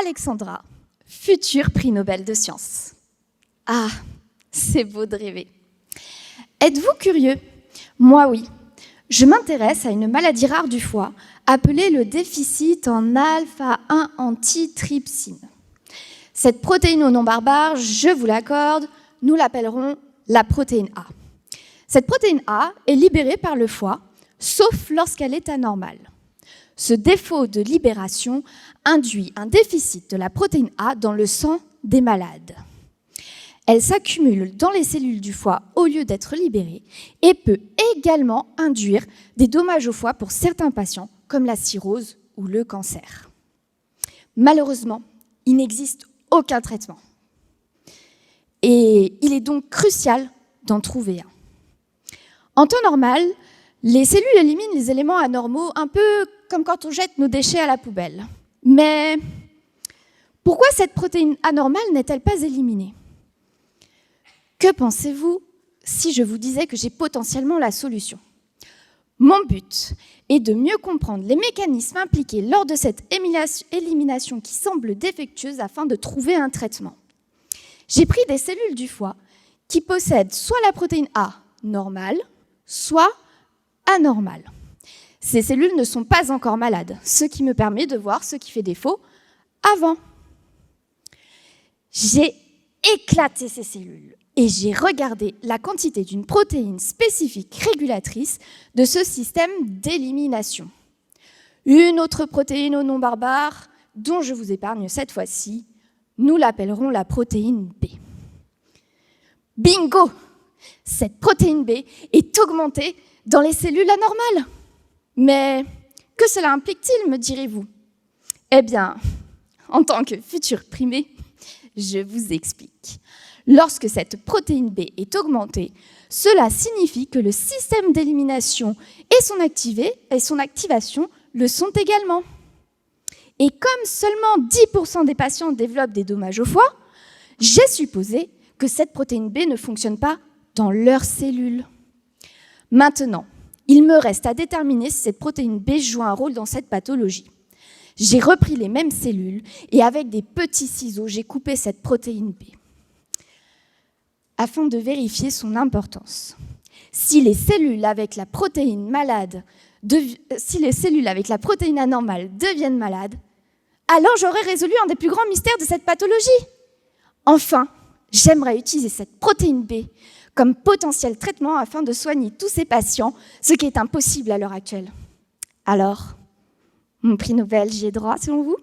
Alexandra, futur prix Nobel de sciences. Ah, c'est beau de rêver. Êtes-vous curieux? Moi, oui. Je m'intéresse à une maladie rare du foie, appelée le déficit en alpha-1 antitrypsine. Cette protéine au nom barbare, je vous l'accorde, nous l'appellerons la protéine A. Cette protéine A est libérée par le foie, sauf lorsqu'elle est anormale. Ce défaut de libération induit un déficit de la protéine A dans le sang des malades. Elle s'accumule dans les cellules du foie au lieu d'être libérée et peut également induire des dommages au foie pour certains patients, comme la cirrhose ou le cancer. Malheureusement, il n'existe aucun traitement. Et il est donc crucial d'en trouver un. En temps normal, les cellules éliminent les éléments anormaux, un peu comme quand on jette nos déchets à la poubelle. Mais pourquoi cette protéine anormale n'est-elle pas éliminée? Que pensez-vous si je vous disais que j'ai potentiellement la solution? Mon but est de mieux comprendre les mécanismes impliqués lors de cette élimination qui semble défectueuse afin de trouver un traitement. J'ai pris des cellules du foie qui possèdent soit la protéine A normale, soit anormale. Ces cellules ne sont pas encore malades, ce qui me permet de voir ce qui fait défaut avant. J'ai éclaté ces cellules et j'ai regardé la quantité d'une protéine spécifique régulatrice de ce système d'élimination. Une autre protéine au nom barbare, dont je vous épargne cette fois-ci, nous l'appellerons la protéine B. Bingo! Cette protéine B est augmentée dans les cellules anormales. Mais que cela implique-t-il, me direz-vous? Eh bien, en tant que futur primé, je vous explique. Lorsque cette protéine B est augmentée, cela signifie que le système d'élimination et son activation le sont également. Et comme seulement 10% des patients développent des dommages au foie, j'ai supposé que cette protéine B ne fonctionne pas dans leurs cellules. Maintenant, il me reste à déterminer si cette protéine B joue un rôle dans cette pathologie. J'ai repris les mêmes cellules et avec des petits ciseaux, j'ai coupé cette protéine B afin de vérifier son importance. Si les cellules avec la protéine anormale deviennent malades, alors j'aurai résolu un des plus grands mystères de cette pathologie. Enfin, j'aimerais utiliser cette protéine B comme potentiel traitement afin de soigner tous ces patients, ce qui est impossible à l'heure actuelle. Alors, mon prix Nobel, j'y ai droit selon vous?